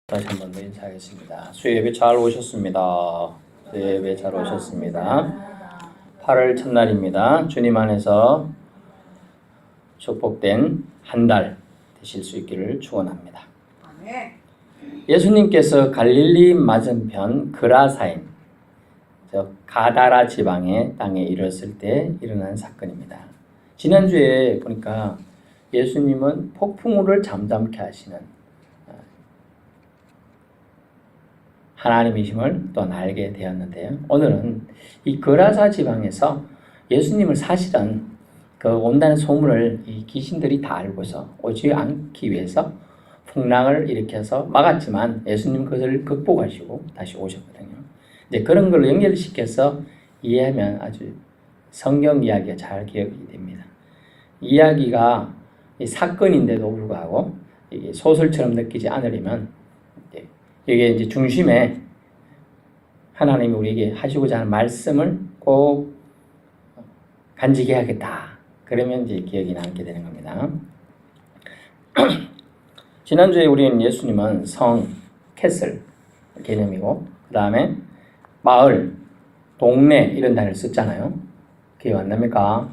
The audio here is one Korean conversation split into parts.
다시 한 번 더 인사하겠습니다. 수요예배 잘 오셨습니다. 수요예배 잘 오셨습니다. 8월 첫날입니다. 주님 안에서 축복된 한 달 되실 수 있기를 축원합니다. 예수님께서 갈릴리 맞은편 그라사인, 가다라 지방의 땅에 이르렀을 때 일어난 사건입니다. 지난주에 보니까 예수님은 폭풍우를 잠잠케 하시는 하나님이심을 또 알게 되었는데요. 오늘은 이 그라사 지방에서 예수님을 사실은 온다는 소문을 이 귀신들이 다 알고서 오지 않기 위해서 풍랑을 일으켜서 막았지만 예수님 그것을 극복하시고 다시 오셨거든요. 이제 그런 걸 연결시켜서 이해하면 아주 성경 이야기가 잘 기억이 됩니다. 이야기가 사건인데도 불구하고 이게 소설처럼 느끼지 않으려면 이게 이제 중심에 하나님이 우리에게 하시고자 하는 말씀을 꼭 간직해 야겠다. 그러면 이제 기억이 남게 되는 겁니다. 지난주에 우리는 예수님은 성, 캐슬 개념이고 그 다음에 마을, 동네 이런 단어를 썼잖아요. 기억 안 납니까?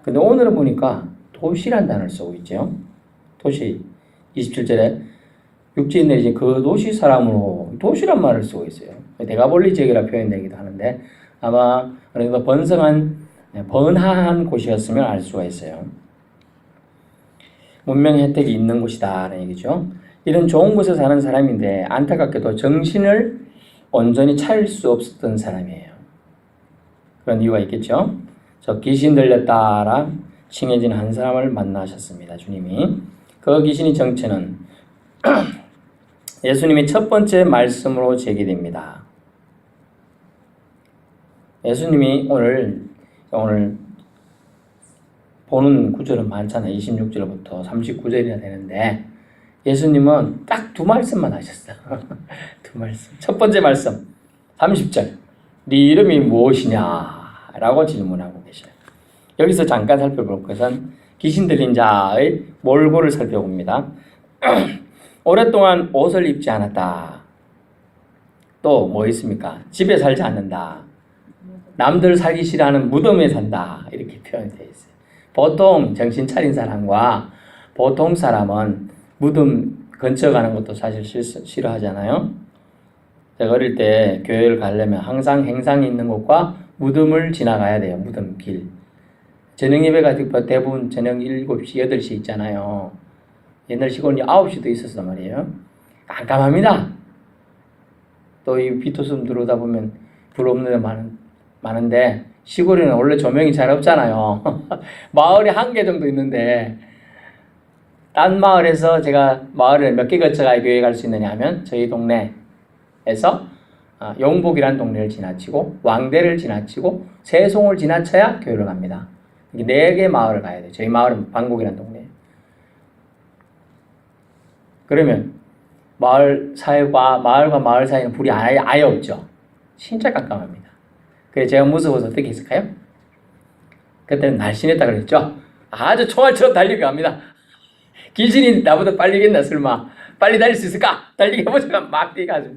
근데 오늘은 보니까 도시란 단어를 쓰고 있죠. 도시 27절에 육지인들이 이제 그 도시 사람으로 도시란 말을 쓰고 있어요. 데가볼리 지역이라 표현되기도 하는데 아마 어느 정도 번화한 곳이었으면 알 수가 있어요. 문명의 혜택이 있는 곳이다라는 얘기죠. 이런 좋은 곳에 사는 사람인데 안타깝게도 정신을 온전히 차릴 수 없었던 사람이에요. 그런 이유가 있겠죠. 저 귀신 들렸다라 칭해진 한 사람을 만나셨습니다. 주님이. 그 귀신의 정체는 예수님의 첫 번째 말씀으로 제기됩니다. 예수님이 오늘 보는 구절은 많잖아요. 26절부터 39절이나 되는데 예수님은 딱 두 말씀만 하셨어요. 두 말씀. 첫 번째 말씀 30절 네 이름이 무엇이냐? 라고 질문하고 계셔요. 여기서 잠깐 살펴볼 것은 귀신 들린 자의 몰골을 살펴봅니다. 오랫동안 옷을 입지 않았다. 또 뭐 있습니까? 집에 살지 않는다. 남들 살기 싫어하는 무덤에 산다. 이렇게 표현되어 있어요. 보통 정신 차린 사람과 보통 사람은 무덤 근처 가는 것도 사실 싫어하잖아요. 제가 어릴 때 교회를 가려면 항상 행상이 있는 곳과 무덤을 지나가야 돼요. 무덤길. 저녁 예배가 대부분 저녁 7시, 8시 있잖아요. 옛날 시골은 9시도 있었단 말이에요. 깜깜합니다. 또 이 비토섬 들어오다 보면 불 없는 데 많은데 시골에는 원래 조명이 잘 없잖아요. 마을이 한 개 정도 있는데 딴 마을에서 제가 마을을 몇 개 거쳐가 교회 갈 수 있느냐 하면 저희 동네에서 용복이라는 동네를 지나치고 왕대를 지나치고 세송을 지나쳐야 교회를 갑니다. 4개 마을을 가야 돼요. 저희 마을은 방곡이라는 동네예요. 그러면 마을과 마을 사이는 불이 아예 없죠. 진짜 깜깜합니다. 그래서 제가 무서워서 어떻게 했을까요? 그때는 날씬했다 그랬죠. 아주 총알처럼 달리고 갑니다. 귀신이 나보다 빨리겠나 설마. 빨리 달릴 수 있을까? 달리게 해보니까 막 뛰어가지고.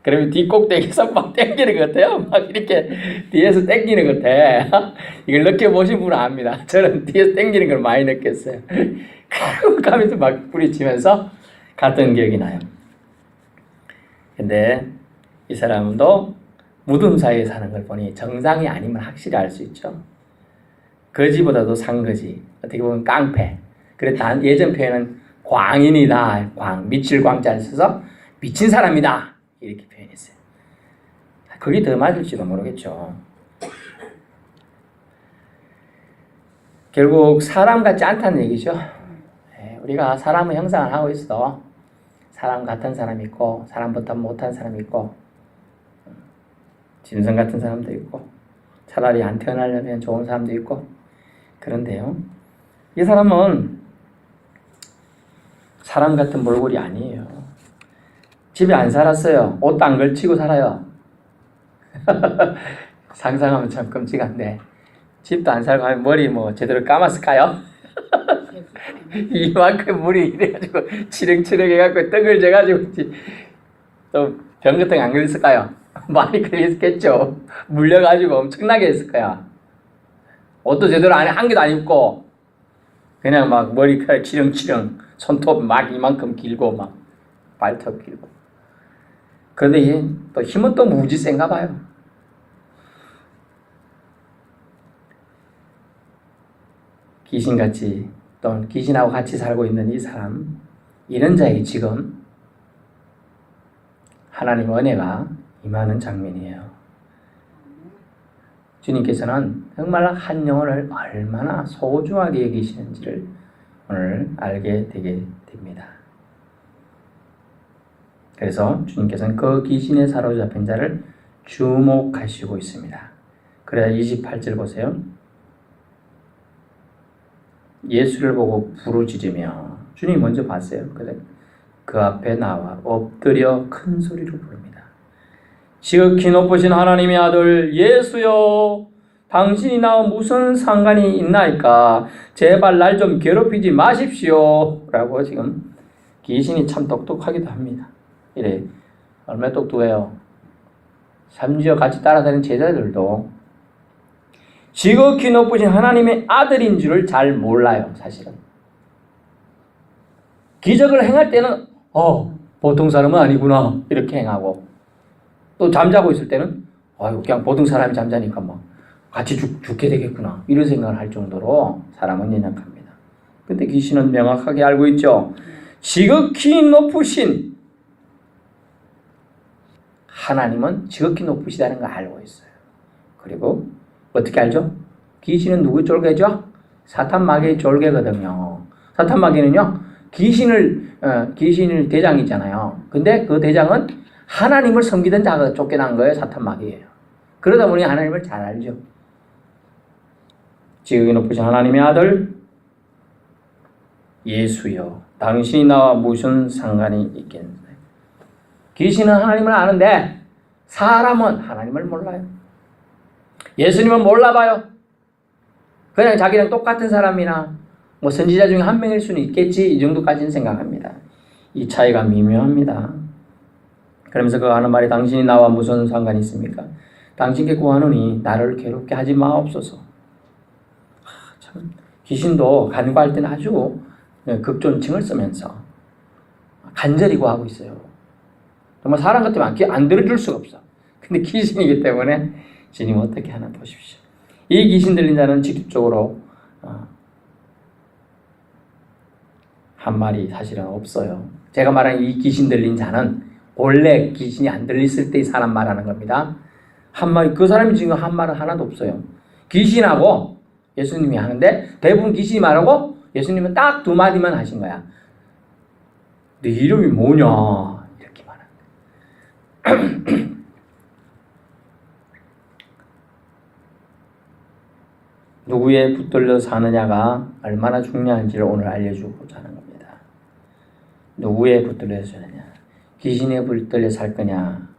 그러면 뒷꼭대기에서 막 땡기는 것 같아요. 막 이렇게 뒤에서 땡기는 것 같아. 이걸 느껴보신 분은 압니다. 저는 뒤에서 땡기는 걸 많이 느꼈어요. 가면서 막 부딪히면서 갔던 기억이 나요. 근데 이 사람도 무덤 사이에 사는 걸 보니 정상이 아니면 확실히 알 수 있죠. 거지보다도 상거지. 어떻게 보면 깡패. 그래서 예전 표현은 광인이다. 미칠 광자를 써서 미친 사람이다. 이렇게 표현했어요. 그게 더 맞을지도 모르겠죠. 결국 사람 같지 않다는 얘기죠. 우리가 사람의 형상을 하고 있어. 사람 같은 사람이 있고 사람보다 못한 사람이 있고 짐승 같은 사람도 있고 차라리 안 태어나려면 좋은 사람도 있고 그런데요. 이 사람은 사람 같은 몰골이 아니에요. 집에 안 살았어요. 옷도 안 걸치고 살아요. 상상하면 참 끔찍한데 집도 안 살고 하면 머리 제대로 감았을까요? 이만큼 물이 이래가지고 치렁치렁 해갖고 떡을 져가지고 또 병 같은 거 안 걸렸을까요? 많이 걸렸겠죠. 물려가지고 엄청나게 했을 거야. 옷도 제대로 안 해, 한 개도 안 입고 그냥 막 머리카락 치렁치렁, 손톱 막 이만큼 길고 막 발톱 길고. 그런데 또 힘은 또 무지 센가 봐요. 귀신같이 또 귀신하고 같이 살고 있는 이 사람, 이런 자에게 지금 하나님 은혜가 임하는 장면이에요. 주님께서는 정말 한 영혼을 얼마나 소중하게 여기시는지를 오늘 알게 되게 됩니다. 그래서 주님께서는 그 귀신에 사로잡힌 자를 주목하시고 있습니다. 그래야 28절 보세요. 예수를 보고 부르짖으며, 주님이 먼저 봤어요. 그래 그 앞에 나와 엎드려 큰 소리로 부릅니다. 지극히 높으신 하나님의 아들 예수여, 당신이 나와 무슨 상관이 있나이까? 제발 날 좀 괴롭히지 마십시오. 라고 지금 귀신이 참 똑똑하기도 합니다. 이래 얼마나 똑똑해요. 심지어 같이 따라다니는 제자들도 지극히 높으신 하나님의 아들인 줄을 잘 몰라요. 사실은 기적을 행할 때는 보통 사람은 아니구나 이렇게 행하고, 또 잠자고 있을 때는 그냥 보통 사람이 잠자니까 뭐 같이 죽게 되겠구나 이런 생각을 할 정도로 사람은 연약합니다. 근데 귀신은 명확하게 알고 있죠. 지극히 높으신 하나님은 지극히 높으시다는 걸 알고 있어요. 그리고 어떻게 알죠? 귀신은 누구 쫄개죠? 사탄 마귀의 쫄개거든요. 사탄 마귀는요, 귀신을 대장이잖아요. 근데 그 대장은 하나님을 섬기던 자가 쫓겨난 거예요. 사탄 마귀예요. 그러다 보니 하나님을 잘 알죠. 지극히 높으신 하나님의 아들 예수여, 당신이 나와 무슨 상관이 있겠느냐. 귀신은 하나님을 아는데 사람은 하나님을 몰라요. 예수님은 몰라봐요. 그냥 자기랑 똑같은 사람이나 뭐 선지자 중에 한 명일 수는 있겠지, 이 정도까지는 생각합니다. 이 차이가 미묘합니다. 그러면서 그 하는 말이 당신이 나와 무슨 상관이 있습니까? 당신께 구하노니 나를 괴롭게 하지 마옵소서. 참 귀신도 간구할 때는 아주 극존칭을 쓰면서 간절히 구하고 있어요. 정말 사람 같으면 안 들어줄 수가 없어. 근데 귀신이기 때문에 주님 어떻게 하나 보십시오. 이 귀신 들린 자는 직접적으로 한 말이 사실은 없어요. 제가 말한 이 귀신 들린 자는 원래 귀신이 안 들렸을 때의 사람 말하는 겁니다. 한 말이, 그 사람이 지금 한 말은 하나도 없어요. 귀신하고 예수님이 하는데 대부분 귀신이 말하고 예수님은 딱 두 마디만 하신 거야. 네 이름이 뭐냐 이렇게 말하는 누구에 붙들려 사느냐가 얼마나 중요한지를 오늘 알려주고자 하는 겁니다. 누구에 붙들려 사느냐, 귀신에 붙들려 살 거냐,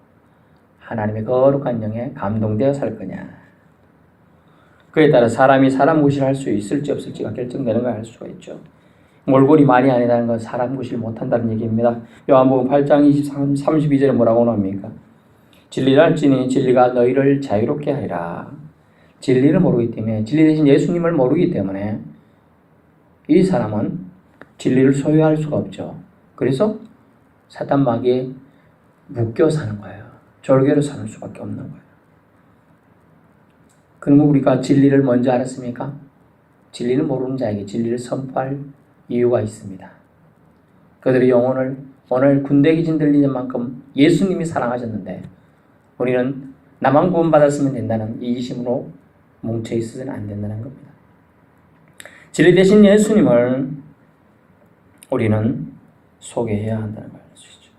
하나님의 거룩한 영에 감동되어 살 거냐. 그에 따라 사람이 사람 구실할 수 있을지 없을지가 결정되는 걸 알 수가 있죠. 몰골이 말이 아니라는 건 사람 구실 못한다는 얘기입니다. 요한복음 8장 32절에 뭐라고 나옵니까? 진리를 알지니 진리가 너희를 자유롭게 하리라. 진리를 모르기 때문에, 진리 대신 예수님을 모르기 때문에 이 사람은 진리를 소유할 수가 없죠. 그래서 사탄 마귀에 묶여 사는 거예요. 졸개로 사는 수밖에 없는 거예요. 그러면 우리가 진리를 먼저 알았습니까? 진리를 모르는 자에게 진리를 선포할 이유가 있습니다. 그들의 영혼을 오늘 군대 귀신 들리는 만큼 예수님이 사랑하셨는데 우리는 나만 구원받았으면 된다는 이기심으로 뭉쳐 있어서는 안 된다는 겁니다. 진리 대신 예수님을 우리는 소개해야 한다는 말씀이죠.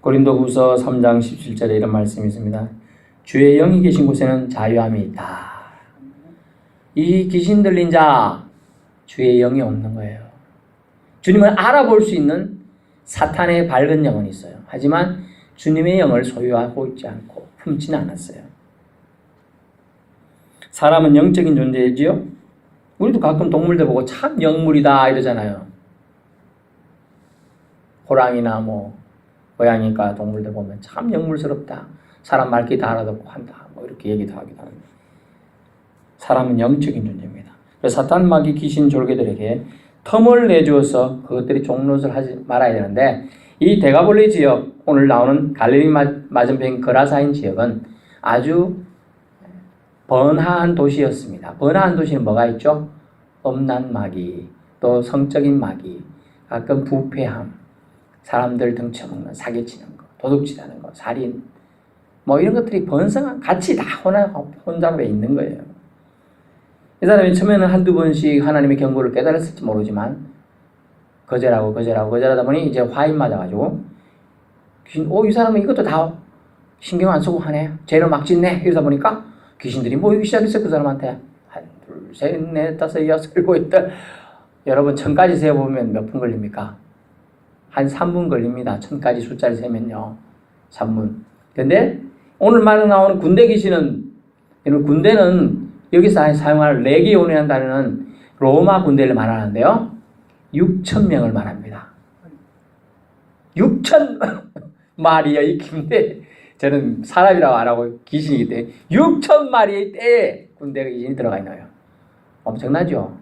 고린도후서 3장 17절에 이런 말씀이 있습니다. 주의 영이 계신 곳에는 자유함이 있다. 이 귀신 들린 자, 주의 영이 없는 거예요. 주님을 알아볼 수 있는 사탄의 밝은 영은 있어요. 하지만 주님의 영을 소유하고 있지 않고 품지는 않았어요. 사람은 영적인 존재이지요. 우리도 가끔 동물들 보고 참 영물이다 이러잖아요. 호랑이나 뭐 고양이과 동물들 보면 참 영물스럽다. 사람 말귀 다 알아듣고 한다. 뭐 이렇게 얘기도 하기도 하는데 사람은 영적인 존재입니다. 그래서 사탄 마귀 귀신 졸개들에게 텀을 내주어서 그것들이 종노릇을 하지 말아야 되는데 이 데가볼리 지역 오늘 나오는 갈릴리 맞은편 거라사인 지역은 아주 번화한 도시였습니다. 번화한 도시는 뭐가 있죠? 음란 마귀, 또 성적인 마귀, 가끔 부패함, 사람들 등쳐먹는 사기치는 거, 도둑질하는 거, 살인 뭐 이런 것들이 번성한 같이 다 혼잡해 있는 거예요. 이 사람이 처음에는 한두 번씩 하나님의 경고를 깨달았을지 모르지만 거절하다 보니 이제 화인 맞아가지고 귀신, 이 사람은 이것도 다 신경 안 쓰고 하네. 죄를 막 짓네. 이러다 보니까 귀신들이 모이기 시작했어요. 그 사람한테. 한, 둘, 셋, 넷, 다섯, 여섯, 일곱, 여덟. 여러분 1000까지 세어보면 몇 분 걸립니까? 한 3분 걸립니다. 1000까지 숫자를 세면요. 3분. 근데 오늘 말에 나오는 군대 귀신은, 군대는 여기서 사용할 레기온이라는 단어는 로마 군대를 말하는데요. 6,000명을 말합니다. 6,000마리의 이 군대, 저는 사람이라고 안 하고 귀신이기 때문에 6,000마리의 떼에 군대가 귀신이 들어가 있나요? 엄청나죠?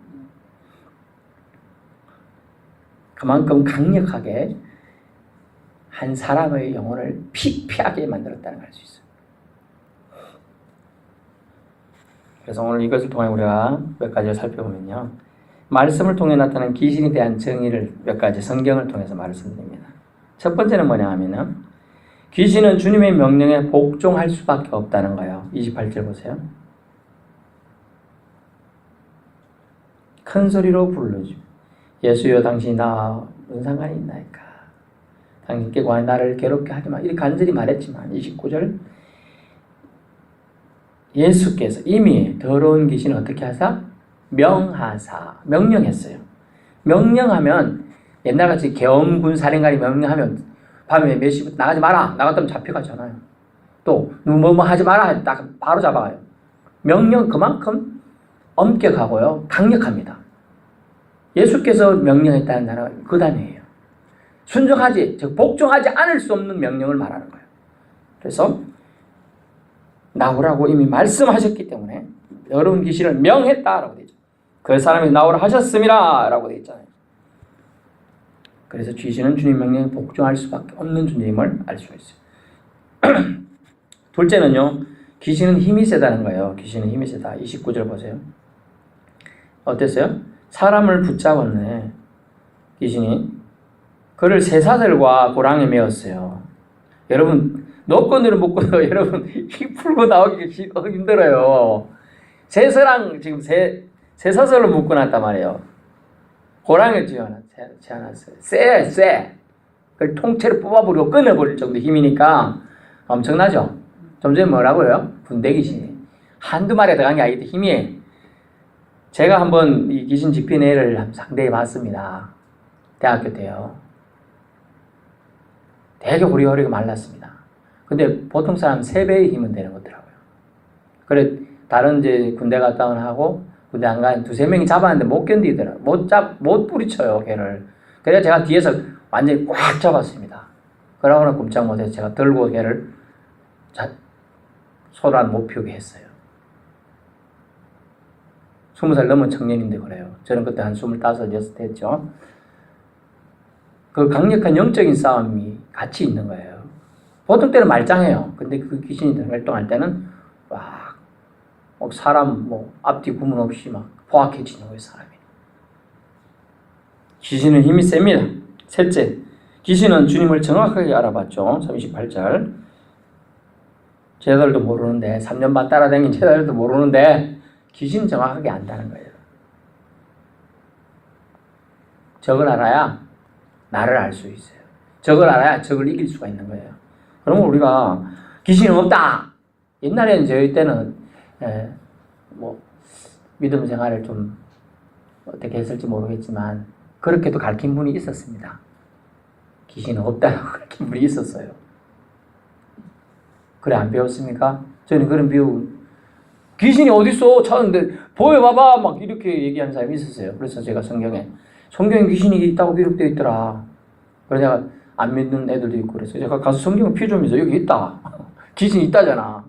그만큼 강력하게 한 사람의 영혼을 피폐하게 만들었다는 걸 알 수 있어요. 그래서 오늘 이것을 통해 우리가 몇 가지를 살펴보면요. 말씀을 통해 나타난 귀신에 대한 정의를 몇 가지 성경을 통해서 말씀드립니다. 첫 번째는 뭐냐 하면은 귀신은 주님의 명령에 복종할 수밖에 없다는 거예요. 28절 보세요. 큰 소리로 부르죠. 예수여 당신이 나와 무슨 상관이 있나이까. 당신께 관해 나를 괴롭게 하지 마. 이렇게 간절히 말했지만 29절 예수께서 이미 더러운 귀신을 어떻게 하사? 명하사. 명령했어요. 명령하면 옛날같이 계엄군 사령관이 명령하면 밤에 몇 시부터 나가지 마라. 나갔다면 잡혀가잖아요. 또 뭐 하지 마라. 딱 바로 잡아가요. 명령 그만큼 엄격하고요. 강력합니다. 예수께서 명령했다는 나라가 그 단어예요. 순종하지, 즉 복종하지 않을 수 없는 명령을 말하는 거예요. 그래서 나오라고 이미 말씀하셨기 때문에 더러운 귀신을 명했다라고 되죠. 그 사람이 나오라 하셨음이라 라고 되어 있잖아요. 그래서 귀신은 주님 명령에 복종할 수밖에 없는 존재임을 알 수 있어요. 둘째는요. 귀신은 힘이 세다는 거예요. 귀신은 힘이 세다. 29절 보세요. 어땠어요? 사람을 붙잡았네. 귀신이 그를 쇠사슬과 고랑에 메었어요. 여러분 노건들은 못 끊어. 여러분 이 풀고 나오기 힘들어요. 쇠사랑 지금 쇠사슬로 묶어놨단 말이에요. 고랑을 지어놨어요. 쇠. 그걸 통째로 뽑아버리고 끊어버릴 정도 힘이니까 엄청나죠. 좀 전에 뭐라고요? 군대 귀신이 한두 마리가 들어간 게 아니기 때문에 힘이. 제가 한번 이 귀신 집힌 애를 상대해 봤습니다. 대학교 때요. 되게 호리호리가 말랐습니다. 근데 보통 사람 3배의 힘은 되는 거더라고요. 그래 다른 이제 군대 갔다 온 하고 군대 안 간 2-3명이 잡았는데 못 견디더라고요. 못 뿌리쳐요, 걔를. 그래서 제가 뒤에서 완전히 꽉 잡았습니다. 그러고는 꼼짝 못해서 제가 들고 걔를 소란 못 피우게 했어요. 20살 넘은 청년인데 그래요. 저는 그때 한 25, 6 됐죠. 그 강력한 영적인 싸움이 같이 있는 거예요. 보통 때는 말짱해요. 근데 그 귀신이 활동할 때는 막 사람 앞뒤 구분 없이 막 포악해지는 거예요, 사람이. 귀신은 힘이 셉니다. 셋째, 귀신은 주님을 정확하게 알아봤죠. 38절. 제자들도 모르는데 3년 반 따라다닌 제자들도 모르는데 귀신 정확하게 안다는 거예요. 적을 알아야 나를 알 수 있어요. 적을 알아야 적을 이길 수가 있는 거예요. 그러면 우리가 귀신은 없다. 옛날에는 저희 때는 믿음 생활을 좀 어떻게 했을지 모르겠지만 그렇게도 가르친 분이 있었습니다. 귀신은 없다고 가르친 분이 있었어요. 그래 안 배웠습니까? 저는 그런 귀신이 어딨어? 찾았는데 보여봐봐 막 이렇게 얘기하는 사람이 있었어요. 그래서 제가 성경에 귀신이 있다고 기록되어 있더라. 그래서 내가 안 믿는 애들도 있고 그래서 제가 가서 성경을 피주면서 여기 있다. 귀신이 있다잖아.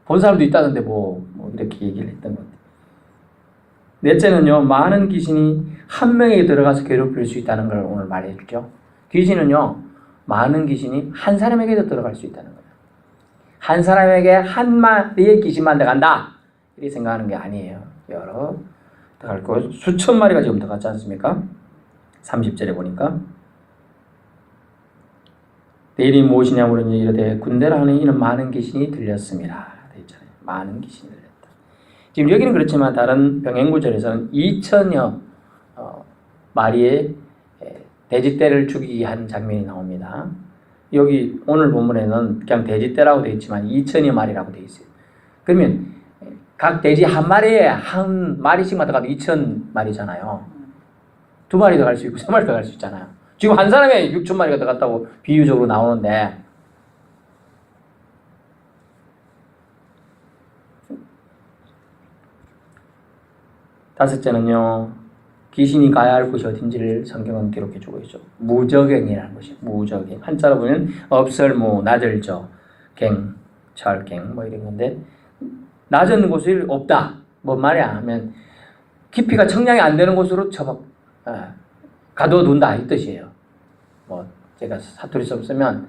본 사람도 있다던데 뭐 이렇게 얘기를 했던 것 같아요. 넷째는요, 많은 귀신이 한 명에게 들어가서 괴롭힐 수 있다는 걸 오늘 말해주죠. 귀신은요, 많은 귀신이 한 사람에게도 들어갈 수 있다는 거예요. 한 사람에게 한 마리의 귀신만 들어간다. 이렇게 생각하는 게 아니에요. 여러 들어갈 거 수천 마리가 지금 들어갔지 않습니까? 30절에 보니까 내 이름이 무엇이냐 물으니 이르되 군대라 하는 이는 많은 귀신이 들렸습니다. 되어 있잖아요. 많은 귀신이 들렸다. 지금 여기는 그렇지만 다른 병행구절에서는 2천여 마리의 돼지떼를 죽이게 한 장면이 나옵니다. 여기 오늘 본문에는 그냥 돼지떼라고 되어 있지만 2천여 마리라고 되어 있어요. 그러면 각 돼지 한 마리에 한 마리씩만 들어가도 2천 마리잖아요. 두 마리 더 갈 수 있고 세 마리 더 갈 수 있잖아요. 지금 한 사람에 6천 마리가 들어갔다고 비유적으로 나오는데 다섯째는요. 귀신이 가야 할 곳이 어딘지를 성경은 기록해 주고 있죠. 무저갱이라는 것이 무저갱. 한자로 보면 없설무, 나들저, 갱, 철갱 뭐 이런 건데 낮은 곳이 없다. 뭔 말이야 하면 깊이가 청량이 안 되는 곳으로 가두어둔다 이 뜻이에요. 뭐 제가 사투리 쓰면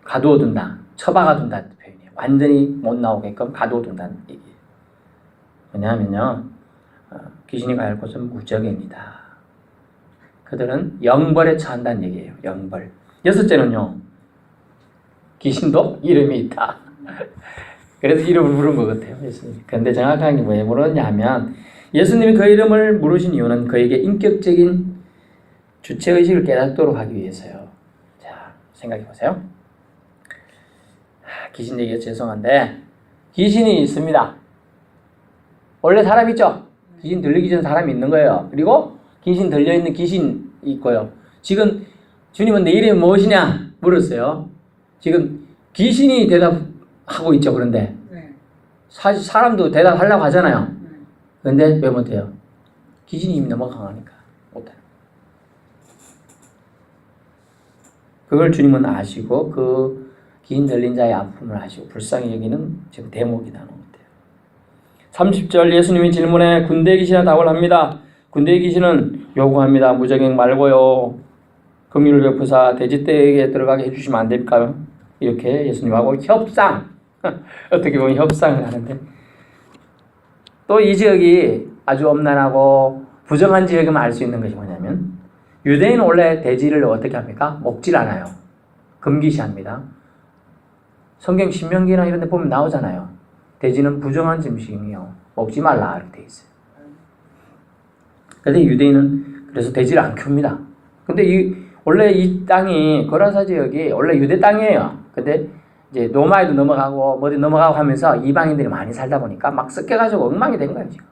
가두어둔다, 처박아둔다 표현이에요. 완전히 못 나오게끔 가두어둔다는 얘기예요. 왜냐하면요, 귀신이 가야 할 곳은 무적입니다. 그들은 영벌에 처한다는 얘기예요. 영벌. 여섯째는요, 귀신도 이름이 있다. 그래서 이름을 물은 것 같아요, 예수님이. 그런데 정확하게 왜 물었냐 하면 예수님이 그 이름을 물으신 이유는 그에게 인격적인 주체의식을 깨닫도록 하기 위해서요. 자, 생각해 보세요. 귀신 얘기가 죄송한데 귀신이 있습니다. 원래 사람 있죠? 귀신 들리기 전에 사람이 있는 거예요. 그리고 귀신 들려있는 귀신이 있고요. 지금 주님은 내 이름이 무엇이냐 물었어요. 지금 귀신이 대답하고 있죠. 그런데 사실 사람도 대답하려고 하잖아요. 그런데 왜 못해요? 귀신이 이미 너무 강하니까 못해요. 그걸 주님은 아시고 그 귀신 들린 자의 아픔을 아시고 불쌍히 여기는 지금 대목이 나오는 것 같아요. 30절 예수님이 질문에 군대 귀신이라 답을 합니다. 군대 귀신은 요구합니다. 무적행 말고요. 긍휼을 베푸사 돼지떼에게 들어가게 해주시면 안 될까요? 이렇게 예수님하고 협상. 어떻게 보면 협상을 하는데 또 이 지역이 아주 엄난하고 부정한 지역이면 알 수 있는 것이 뭐냐면 유대인은 원래 돼지를 어떻게 합니까? 먹질 않아요. 금기시합니다. 성경 신명기나 이런 데 보면 나오잖아요. 돼지는 부정한 짐승이요. 먹지 말라 이렇게 돼 있어요. 그런데 유대인은 그래서 돼지를 안 키웁니다. 근데 원래 이 땅이 거라사 지역이 원래 유대 땅이에요. 근데 이제 로마에도 넘어가고 어디 넘어가고 하면서 이방인들이 많이 살다 보니까 막 섞여가지고 엉망이 된 거예요. 지금.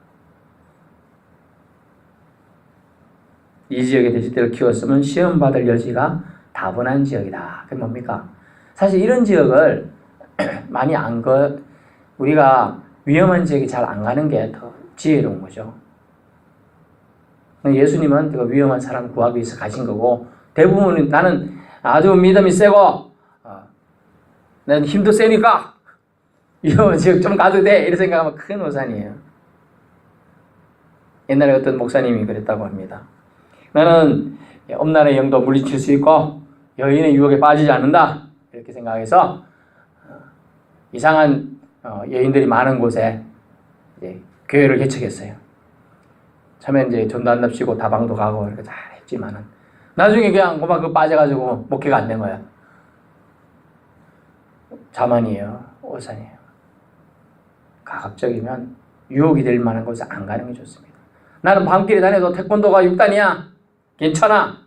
이 지역에 돼지떼를 키웠으면 시험받을 여지가 다분한 지역이다. 그게 뭡니까? 사실 이런 지역을 많이 우리가 위험한 지역에 잘 안 가는 게 더 지혜로운 거죠. 예수님은 그 위험한 사람 구하기 위해서 가신 거고 대부분은 나는 아주 믿음이 세고 난 힘도 세니까 위험한 지역 좀 가도 돼 이런 생각하면 큰 오산이에요. 옛날에 어떤 목사님이 그랬다고 합니다. 나는 엄난의 영도 물리칠 수 있고 여인의 유혹에 빠지지 않는다 이렇게 생각해서 이상한 여인들이 많은 곳에 이제 교회를 개척했어요. 처음에 이제 전도한답시고 다방도 가고 이렇게 잘 했지만은 나중에 그냥 그만 빠져가지고 목회가 안 된 거야. 자만이에요. 오산이에요. 가급적이면 유혹이 될 만한 곳에 안 가는 게 좋습니다. 나는 밤길에 다녀도 태권도가 6단이야. 괜찮아.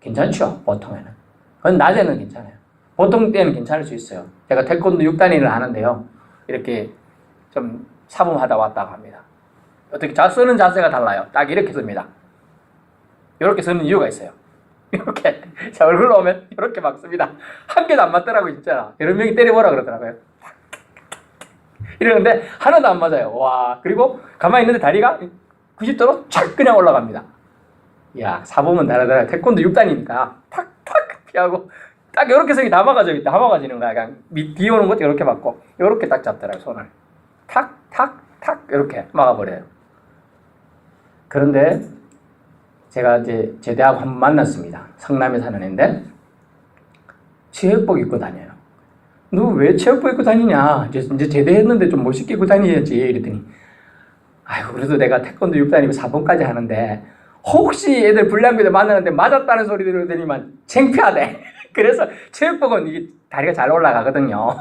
괜찮죠. 보통에는. 그건 낮에는 괜찮아요. 보통 때는 괜찮을 수 있어요. 제가 태권도 6단위를 하는데요. 이렇게 좀 사범하다 왔다고 합니다. 어떻게 쓰는 자세가 달라요. 딱 이렇게 씁니다. 이렇게 쓰는 이유가 있어요. 이렇게 자 얼굴로 오면 이렇게 막 씁니다. 한 개도 안 맞더라고요. 진짜 여러 명이 때려보라 그러더라고요. 이러는데 하나도 안 맞아요. 와, 그리고 가만히 있는데 다리가 90도로 쫙 그냥 올라갑니다. 야, 사범은 다르더라. 태권도 6단이니까 탁탁 피하고 딱 이렇게 성이 다 막아지는 거야. 그냥 뒤 오는 것도 이렇게 맞고 이렇게 딱 잡더라고요. 손을 탁탁탁 이렇게 막아버려요. 그런데 제가 이제 제대하고 한번 만났습니다. 성남에 사는 애인데 체육복 입고 다녀요. 너 왜 체육복 입고 다니냐? 이제 제대했는데 좀 멋있게 입고 다니야지. 이랬더니 아이고 그래도 내가 태권도 6단이고 4번까지 하는데 혹시 애들 불량배들 만나는데 맞았다는 소리 들으더니만 창피하대. 그래서 체육복은 이게 다리가 잘 올라가거든요.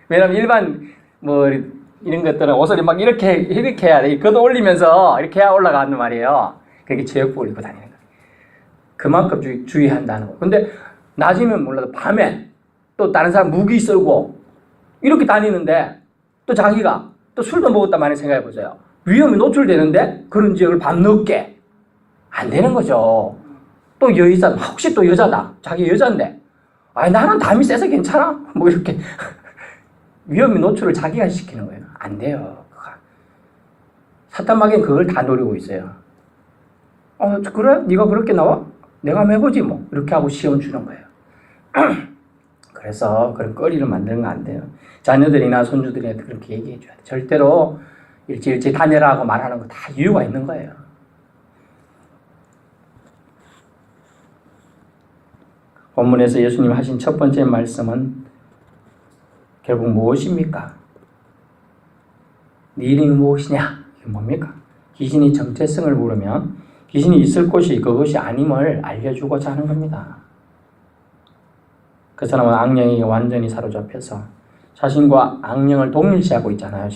왜냐면 일반 뭐 이런 것들은 옷을 막 이렇게 해야 돼. 걷어 올리면서 이렇게 해야 올라가는 말이에요. 그게 체육복을 입고 다니는 거예요. 그만큼 주의한다는 거. 근데 낮이면 몰라도 밤에 또 다른 사람 무기 썰고 이렇게 다니는데 또 자기가 또 술도 먹었다 많이 생각해 보세요. 위험에 노출되는데 그런 지역을 밤늦게 안 되는 거죠. 또 여자 혹시 또 여자다. 자기 여자인데 아니 나는 담이 세서 괜찮아. 뭐 이렇게 위험에 노출을 자기가 시키는 거예요. 안 돼요. 사탄 마귀는 그걸 다 노리고 있어요. 그래? 네가 그렇게 나와? 내가 한번 해보지 뭐. 이렇게 하고 시험 주는 거예요. 그래서 그런 거리를 만드는 거 안 돼요. 자녀들이나 손주들한테 그렇게 얘기해 줘야 돼. 절대로 일찍 다녀라 하고 말하는 거 다 이유가 있는 거예요. 본문에서 예수님 하신 첫 번째 말씀은 결국 무엇입니까? 네 이름이 무엇이냐? 이게 뭡니까? 귀신이 정체성을 물으면 귀신이 있을 곳이 그것이 아님을 알려주고자 하는 겁니다. 그 사람은 악령에게 완전히 사로잡혀서 자신과 악령을 동일시하고 있잖아요.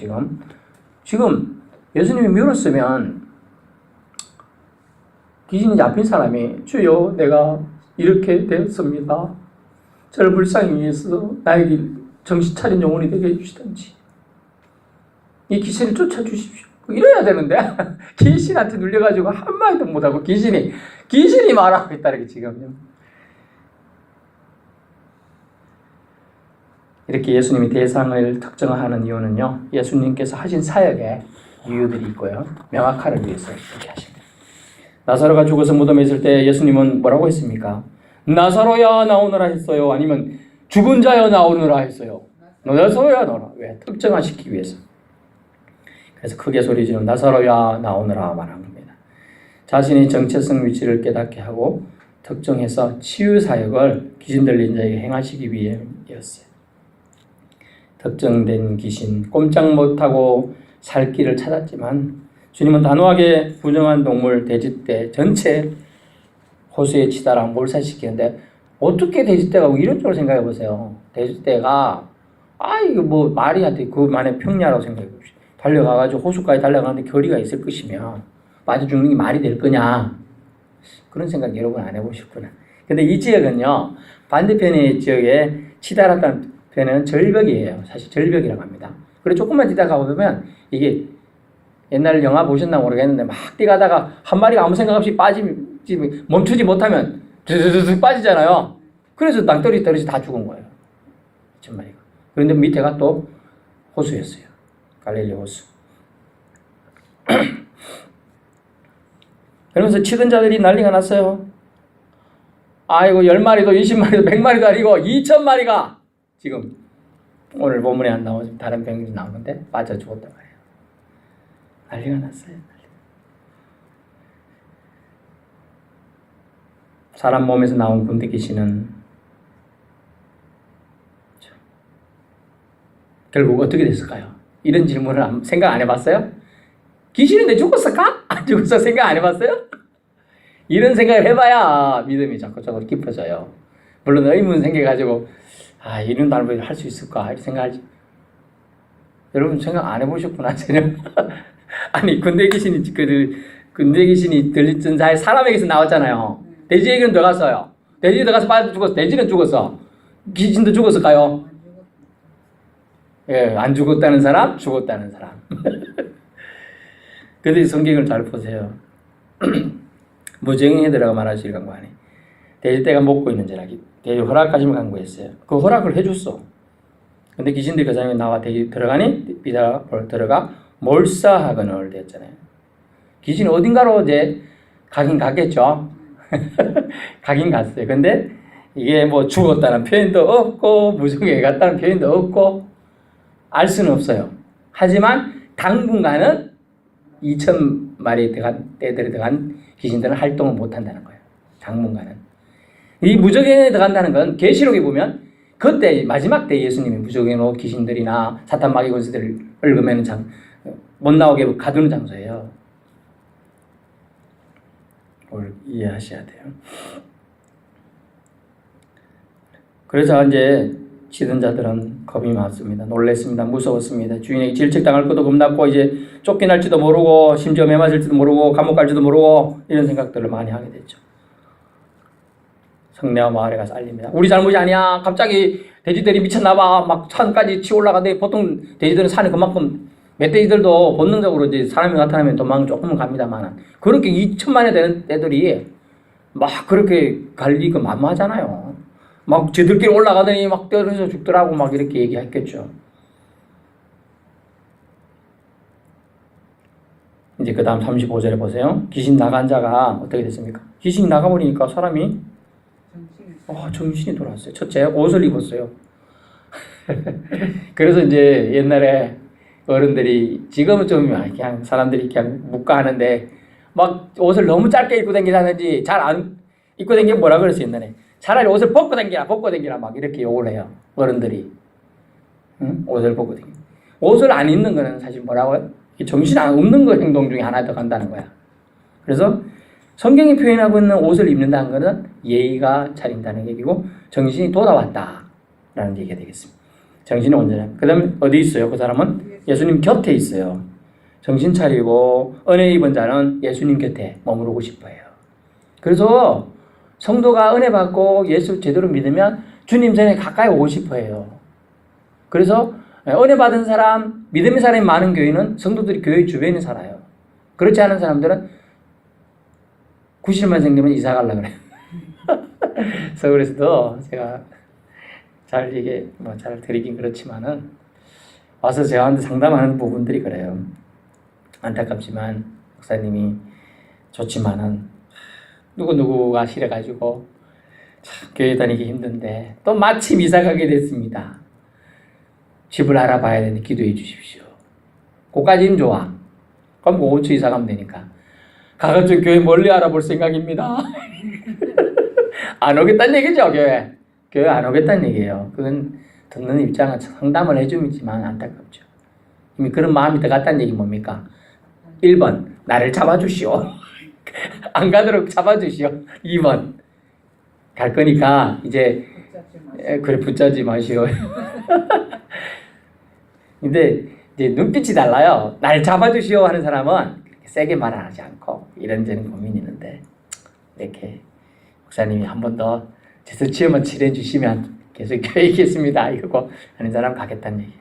지금 예수님이 물었으면 귀신이 잡힌 사람이 주여 내가 이렇게 되었습니다. 저를 불쌍히 위해서 나에게 정신 차린 영혼이 되게 해주시든지 이 귀신을 쫓아주십시오. 이래야 되는데 귀신한테 눌려가지고 한마디도 못하고 귀신이 말하고 있다는 게 지금요. 이렇게 예수님이 대상을 특정하는 이유는요. 예수님께서 하신 사역에 이유들이 있고요. 명확화를 위해서 이렇게 하십니다. 나사로가 죽어서 무덤에 있을 때 예수님은 뭐라고 했습니까? 나사로야 나오너라 했어요? 아니면 죽은 자여 나오너라 했어요? 나사로야 나오라. 왜? 특정화시키기 위해서. 그래서 크게 소리 지르는 나사로야 나오너라 말한 겁니다. 자신의 정체성 위치를 깨닫게 하고 특정해서 치유 사역을 귀신 들린 자에게 행하시기 위해였어요. 특정된 귀신, 꼼짝 못하고 살 길을 찾았지만 주님은 단호하게 부정한 동물 돼지떼 전체 호수에 치다랑 몰살시키는데 어떻게 돼지떼가 이런 쪽으로 생각해 보세요. 돼지떼가 이거 뭐 말이한테 그만의 평야라고 생각해 봅시다. 달려가가지고 호수까지 달려가는데 거리가 있을 것이며 빠져 죽는 게 말이 될 거냐 그런 생각 여러분 안 해보셨구나. 근데 이 지역은요 반대편의 지역에 치다라는 편은 절벽이에요. 사실 절벽이라고 합니다. 그리고 조금만 뛰다가 보면 이게 옛날 영화 보셨나 모르겠는데 막 뛰가다가 한 마리가 아무 생각 없이 멈추지 못하면 드드드드 빠지잖아요. 그래서 낭떠러지 다 죽은 거예요. 1000마리가. 그런데 밑에가 또 호수였어요. 갈릴리 호수. 그러면서 치던 자들이 난리가 났어요. 아이고 10마리도 20마리도 100마리도 아니고 2000마리가 지금 오늘 본문에 안 나오지만 다른 병들이 나오는데 빠져 죽었단 말이에요. 난리가 났어요. 사람 몸에서 나온 군대 귀신은 결국 어떻게 됐을까요? 이런 질문을 생각 안 해봤어요? 귀신인데 죽었을까? 안 죽었어 생각 안 해봤어요? 이런 생각을 해봐야 믿음이 자꾸 깊어져요. 물론 의문 생겨가지고 이런 단어를 할 수 있을까 이렇게 생각하지. 여러분 생각 안 해보셨구나 전혀. 아니 군대 귀신이 들리던 자의 사람에게서 나왔잖아요. 돼지에게는 들어갔어요. 돼지 들어가서 빠져 죽었어. 돼지는 죽었어. 귀신도 죽었을까요? 예, 안 죽었다는 사람, 죽었다는 사람. 그런데 성경을 잘 보세요. 무정에들어가 말하시는 거 아니. 돼지떼가 먹고 있는 자라기. 돼지 허락하시면 강구했어요. 그 허락을 해줬어. 근데 귀신들이 그 사람이 나와 돼지 들어가니 들어가 몰사하거늘 됐잖아요. 귀신이 어딘가로 이제 가긴 가겠죠. 가긴 갔어요. 근데 이게 뭐 죽었다는 표현도 없고 무속에 갔다는 표현도 없고 알 수는 없어요. 하지만 당분간은 2,000마리 떼들에 들어간 귀신들은 활동을 못한다는 거예요. 당분간은. 이 무적행에 들어간다는 건 계시록에 보면 그때 마지막 때 예수님이 무적행으로 귀신들이나 사탄 마귀 권세들을 얽으면 못 나오게 가두는 장소예요. 그걸 이해하셔야 돼요. 그래서 이제 치던 자들은 겁이 많습니다. 놀랬습니다. 무서웠습니다. 주인에게 질책당할 것도 겁났고 이제 쫓겨날지도 모르고 심지어 매 맞을지도 모르고 감옥 갈지도 모르고 이런 생각들을 많이 하게 됐죠. 성내와 마을에 가서 알립니다. 우리 잘못이 아니야. 갑자기 돼지들이 미쳤나봐. 막 산까지 치고 올라가는데 보통 돼지들은 산에 그만큼 멧돼지들도 본능적으로 이제 사람이 나타나면 도망 조금은 갑니다만 그렇게 2천만에 되는 애들이 막 그렇게 갈 리가 만무하잖아요. 막 쟤들끼리 올라가더니 막 떨어져 죽더라고 막 이렇게 얘기했겠죠. 이제 그 다음 35절에 보세요. 귀신 나간 자가 어떻게 됐습니까? 귀신이 나가버리니까 사람이 정신이 돌아왔어요. 첫째, 옷을 입었어요. 그래서 이제 옛날에 어른들이 지금은 좀 그냥 사람들이 그냥 묵과하는데 막 옷을 너무 짧게 입고 다니다든지 잘 안 입고 다니면 뭐라 그랬어요 옛날에. 차라리 옷을 벗고 다니라 막 이렇게 욕을 해요. 어른들이. 응? 옷을 벗고 다니라. 옷을 안 입는 거는 사실 뭐라고요? 정신 안 없는 거 행동 중에 하나 더 간다는 거야. 그래서 성경이 표현하고 있는 옷을 입는다는 것은 예의가 차린다는 얘기고 정신이 돌아왔다라는 얘기가 되겠습니다. 정신이 온전해. 그 다음에 어디 있어요? 그 사람은 예수님 곁에 있어요. 정신 차리고 은혜 입은 자는 예수님 곁에 머무르고 싶어요. 그래서 성도가 은혜 받고 예수 제대로 믿으면 주님 전에 가까이 오고 싶어요. 그래서 은혜 받은 사람, 믿음의 사람이 많은 교회는 성도들이 교회 주변에 살아요. 그렇지 않은 사람들은 구실만 생기면 이사 가려고 그래요. 서울에서도 제가 잘 드리긴 그렇지만은 와서 저한테 상담하는 부분들이 그래요. 안타깝지만 목사님이 좋지만은 누구누구가 싫어가지고 참 교회 다니기 힘든데 또 마침 이사 가게 됐습니다. 집을 알아봐야 되는데 기도해 주십시오. 그까지는 좋아. 그럼 5초 이사 가면 되니까. 가가지고 교회 멀리 알아볼 생각입니다. 안 오겠다는 얘기죠, 교회. 교회 안 오겠다는 얘기예요. 그건 듣는 입장은 상담을 해주지만 안타깝죠. 이미 그런 마음이 들어갔다는 얘기 뭡니까? 1번, 나를 잡아주시오. 안 가도록 잡아주시오. 2번, 갈 거니까 이제 그래 붙잡지 마시오. 근데 이제 눈빛이 달라요. 날 잡아주시오 하는 사람은 세게 말 안 하지 않고 이런저런 고민이 있는데 이렇게 목사님이 한 번 더 제수치유만 치료해 주시면 계속 교회 있겠습니다. 이러고 하는 사람 가겠다는 얘기예요.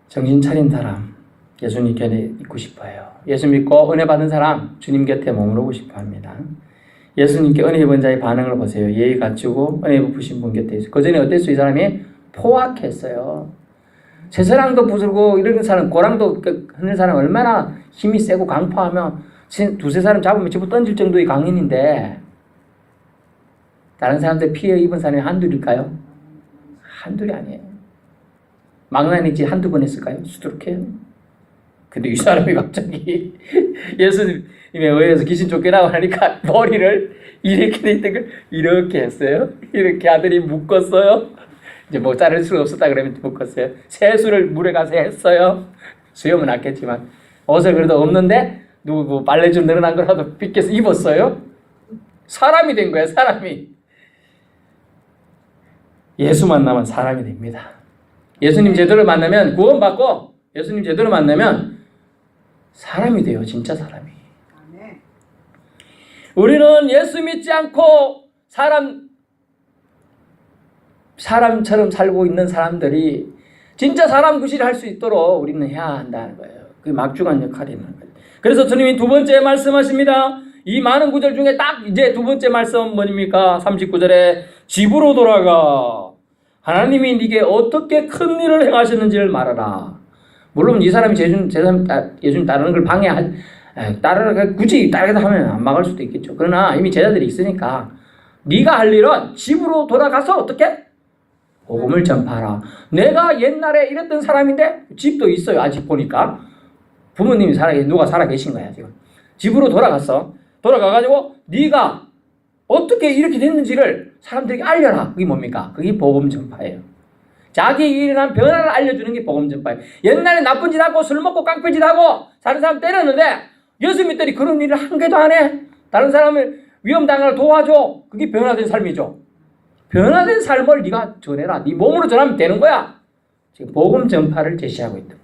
정신 차린 사람 예수님 곁에 있고 싶어요. 예수 믿고 은혜 받은 사람 주님 곁에 머무르고 싶어 합니다. 예수님께 은혜 입은 자의 반응을 보세요. 예의 갖추고 은혜 베푸신 분 곁에 있어요. 그 전에 어땠어요? 이 사람이 포악했어요. 새사랑도 부수고 이런 사람, 고랑도 하는 사람 얼마나 힘이 세고 강포하면 두세 사람 잡으면 집어 던질 정도의 강인인데 다른 사람들 피해 입은 사람이 한둘일까요? 한둘이 아니에요. 망나니지 한두 번 했을까요? 수두룩해요. 근데 이 사람이 갑자기 예수님에 의해서 귀신 쫓겨나고 하니까 머리를 이렇게 돼 있던 걸 이렇게 했어요. 이렇게 아들이 묶었어요. 이제 뭐 자를 수가 없었다 그러면 묶었어요. 세수를 물에 가서 했어요. 수염은 났겠지만 옷을 그래도 없는데 누구 뭐 빨래 좀 늘어난 거라도 빗겨서 입었어요. 사람이 된 거예요. 사람이. 예수 만나면 사람이 됩니다. 예수님 제대로 만나면 구원받고 예수님 제대로 만나면 사람이 돼요. 진짜 사람이. 우리는 예수 믿지 않고 사람처럼 살고 있는 사람들이 진짜 사람 구실을 할 수 있도록 우리는 해야 한다는 거예요. 그게 막중한 역할이 있는 거예요. 그래서 주님이 두 번째 말씀하십니다. 이 많은 구절 중에 딱 이제 두 번째 말씀 뭐입니까? 39절에 집으로 돌아가 하나님이 네게 어떻게 큰 일을 행하셨는지를 말하라. 물론 이 사람이 예수님 따르는 걸 굳이 따르겠다 하면 안 막을 수도 있겠죠. 그러나 이미 제자들이 있으니까 네가 할 일은 집으로 돌아가서 어떻게? 복음을 전파하라. 내가 옛날에 이랬던 사람인데 집도 있어요. 아직 보니까 부모님이 누가 살아 계신 거야 지금. 집으로 돌아가가지고 네가 어떻게 이렇게 됐는지를 사람들에게 알려라. 그게 뭡니까? 그게 복음 전파예요. 자기에게 일어난 변화를 알려주는 게 복음 전파예요. 옛날에 나쁜 짓 하고 술 먹고 깡패짓 하고 다른 사람 때렸는데 예수 믿더니 그런 일을 한 개도 안 해. 다른 사람을 위험당하는 도와줘. 그게 변화된 삶이죠. 변화된 삶을 네가 전해라. 네 몸으로 전하면 되는 거야. 지금 복음 전파를 제시하고 있던 거예요.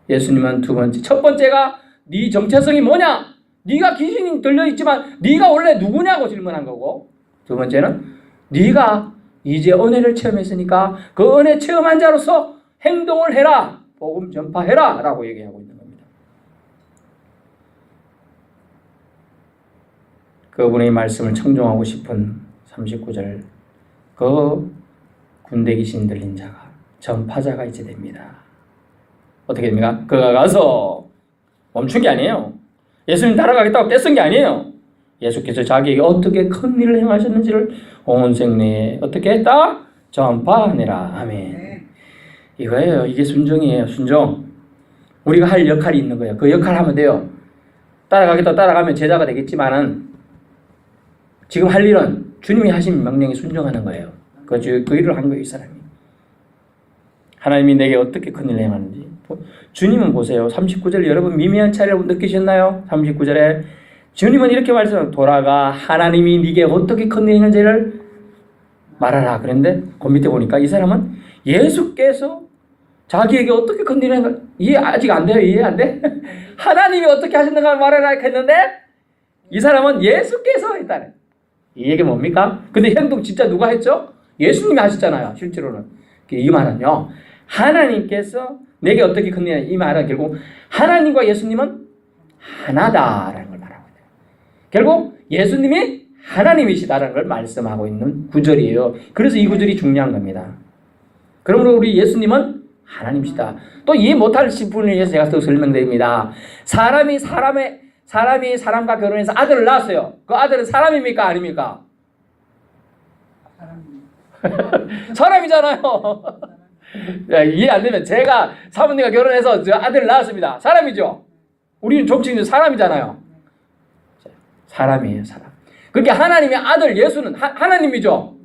예수님은 두 번째, 첫 번째가 네 정체성이 뭐냐? 네가 귀신이 들려있지만 네가 원래 누구냐고 질문한 거고, 두 번째는 네가 이제 은혜를 체험했으니까 그 은혜 체험한 자로서 행동을 해라. 복음 전파해라 라고 얘기하고 있는 겁니다. 그분의 말씀을 청종하고 싶은 39절, 그 군대 귀신 들린 자가 전파자가 이제 됩니다. 어떻게 됩니까? 그가 가서 멈춘 게 아니에요. 예수님 따라가겠다고 떼쓴 게 아니에요. 예수께서 자기에게 어떻게 큰 일을 행하셨는지를 온 생내에 어떻게 했다? 전파하니라. 아멘. 이거예요. 이게 순종이에요. 순종. 우리가 할 역할이 있는 거예요. 그 역할 하면 돼요. 따라가면 제자가 되겠지만은 지금 할 일은 주님이 하신 명령에 순종하는 거예요. 그 일을 한 거예요. 이 사람이. 하나님이 내게 어떻게 큰 일을 행하는지. 주님은 보세요. 39절 여러분 미미한 차이를 느끼셨나요? 39절에 주님은 이렇게 말씀해요. 돌아가 하나님이 네게 어떻게 큰 일을 행하는지를 말하라. 그런데 그 밑에 보니까 이 사람은 예수께서 자기에게 어떻게 큰 일을 행하는지 이해 아직 안 돼요. 이해 안 돼? 하나님이 어떻게 하셨는가 말하라 했는데 이 사람은 예수께서 했다네. 이 얘기 뭡니까? 근데 행동 진짜 누가 했죠? 예수님이 하셨잖아요. 실제로는. 이 말은요. 하나님께서 내게 어떻게 큰 일을 이 말은 결국 하나님과 예수님은 하나다라는 걸 말하고 있어요. 결국 예수님이 하나님이시다라는 걸 말씀하고 있는 구절이에요. 그래서 이 구절이 중요한 겁니다. 그러므로 우리 예수님은 하나님이시다. 또 이해 못할 분을 위해서 제가 또 설명드립니다. 사람이 사람과 결혼해서 아들을 낳았어요. 그 아들은 사람입니까? 아닙니까? 사람이잖아요. 야, 이해 안 되면 제가 사모님과 결혼해서 저 아들을 낳았습니다. 사람이죠. 우리는 종친이 사람이잖아요. 사람이에요, 사람. 그게 하나님의 아들 예수는 하나님이죠.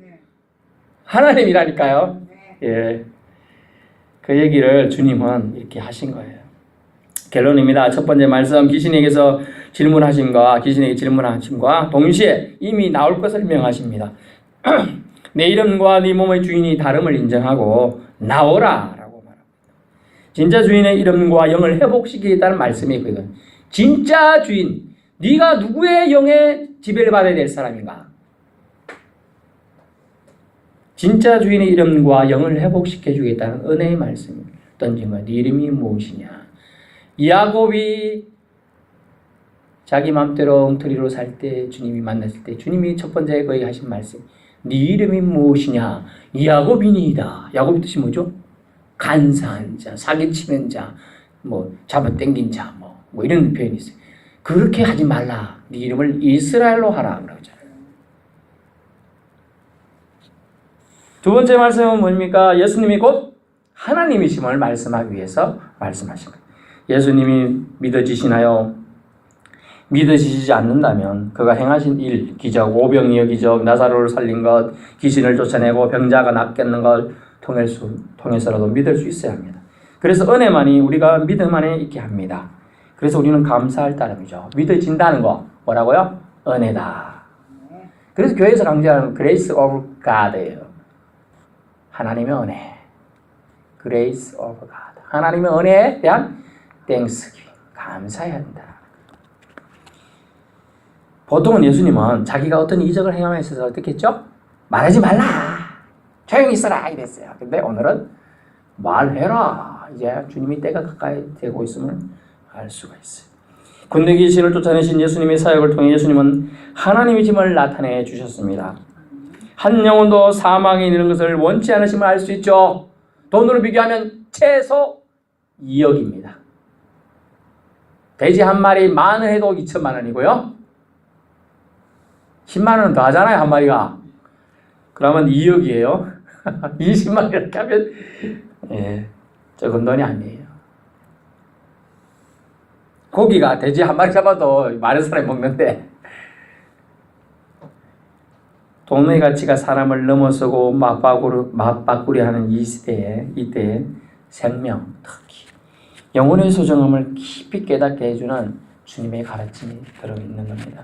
하나님이라니까요. 예. 그 얘기를 주님은 이렇게 하신 거예요. 결론입니다. 첫 번째 말씀, 귀신에게서 질문하심과 귀신에게 질문하심과 동시에 이미 나올 것을 명하십니다. 내 이름과 네 몸의 주인이 다름을 인정하고 나오라 라고 말합니다. 진짜 주인의 이름과 영을 회복시키겠다는 말씀이거든. 진짜 주인, 네가 누구의 영의 지배를 받아야 될 사람인가? 진짜 주인의 이름과 영을 회복시켜 주겠다는 은혜의 말씀을 던진 거야. 네 이름이 무엇이냐? 야곱이 자기 맘대로 엉터리로 살 때 주님이 만났을 때 주님이 첫 번째 거기 하신 말씀, 네 이름이 무엇이냐? 야곱이니이다. 야곱의 뜻이 뭐죠? 간사한 자, 사기치는 자, 뭐 잡아당긴 자, 뭐 이런 표현이 있어요. 그렇게 하지 말라. 네 이름을 이스라엘로 하라 그러잖아요. 두 번째 말씀은 뭡니까? 예수님이 곧 하나님이심을 말씀하기 위해서 말씀하신 거예요. 예수님이 믿어지시나요? 믿어지시지 않는다면 그가 행하신 일, 기적, 오병이어 기적, 나사로를 살린 것, 귀신을 쫓아내고 병자가 낫겠는 걸 통해서라도 믿을 수 있어야 합니다. 그래서 은혜만이 우리가 믿음 안에 있게 합니다. 그래서 우리는 감사할 따름이죠. 믿어진다는 거 뭐라고요? 은혜다. 그래서 교회에서 강조하는 Grace of God예요. 하나님의 은혜. Grace of God. 하나님의 은혜에 대한 Thanksgiving. 감사해야 한다. 보통은 예수님은 자기가 어떤 이적을 행함에 있어서 어떻게 했죠? 말하지 말라. 조용히 있어라. 이랬어요. 근데 오늘은 말해라. 이제 주님이 때가 가까이 되고 있음을 알 수가 있어요. 군대 귀신을 쫓아내신 예수님의 사역을 통해 예수님은 하나님이심을 나타내 주셨습니다. 한 영혼도 사망에 이르는 것을 원치 않으심을 알 수 있죠. 돈으로 비교하면 최소 2억입니다. 돼지 한 마리 10,000원 해도 2천만 원이고요. 10만 원은 더 하잖아요, 한 마리가. 그러면 2억이에요. 20만 원 이렇게 하면 예, 적은 돈이 아니에요. 고기가 돼지 한 마리 잡아도 많은 사람이 먹는데 돈의 가치가 사람을 넘어서고 맞바꾸려 하는 이 시대에 이때에 생명, 특히 영혼의 소중함을 깊이 깨닫게 해주는 주님의 가르침이 들어있는 겁니다.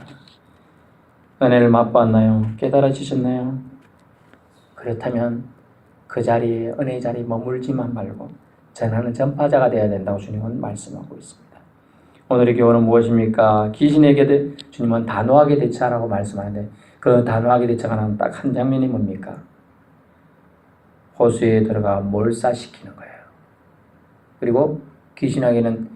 은혜를 맛보았나요? 깨달아지셨나요? 그렇다면 그 자리에 은혜의 자리에 머물지만 말고 전하는 전파자가 되어야 된다고 주님은 말씀하고 있습니다. 오늘의 교훈은 무엇입니까? 귀신에게 주님은 단호하게 대처하라고 말씀하는데 그 단호하게 대처하는 딱 한 장면이 뭡니까? 호수에 들어가 몰사시키는 거예요. 그리고 귀신에게는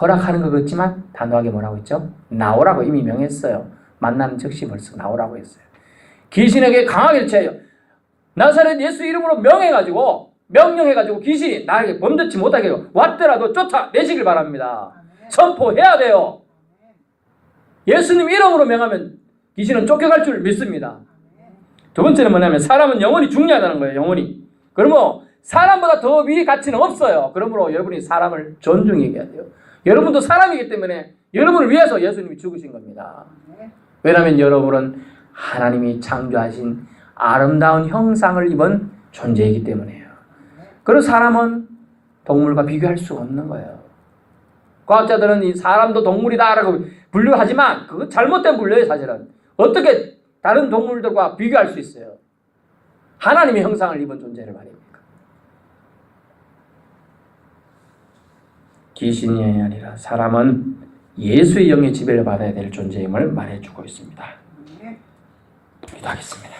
허락하는 것 같지만 단호하게 뭐라고 했죠? 나오라고 이미 명했어요. 만나는 즉시 벌써 나오라고 했어요. 귀신에게 강하게 대처해요. 나사렛 예수 이름으로 명령해가지고 귀신이 나에게 범죄치 못하게 해요. 왔더라도 쫓아내시길 바랍니다. 선포해야 돼요. 예수님 이름으로 명하면 귀신은 쫓겨갈 줄 믿습니다. 두 번째는 뭐냐면 사람은 영혼이 중요하다는 거예요. 영혼이. 그러면 사람보다 더 위 가치는 없어요. 그러므로 여러분이 사람을 존중해야 돼요. 여러분도 사람이기 때문에 여러분을 위해서 예수님이 죽으신 겁니다. 왜냐하면 여러분은 하나님이 창조하신 아름다운 형상을 입은 존재이기 때문에요. 그래서 사람은 동물과 비교할 수가 없는 거예요. 과학자들은 이 사람도 동물이다라고 분류하지만 그거 잘못된 분류예요. 사실은. 어떻게 다른 동물들과 비교할 수 있어요? 하나님의 형상을 입은 존재를 말입니까? 귀신이 아니라 사람은 예수의 영의 지배를 받아야 될 존재임을 말해주고 있습니다. 기도하겠습니다.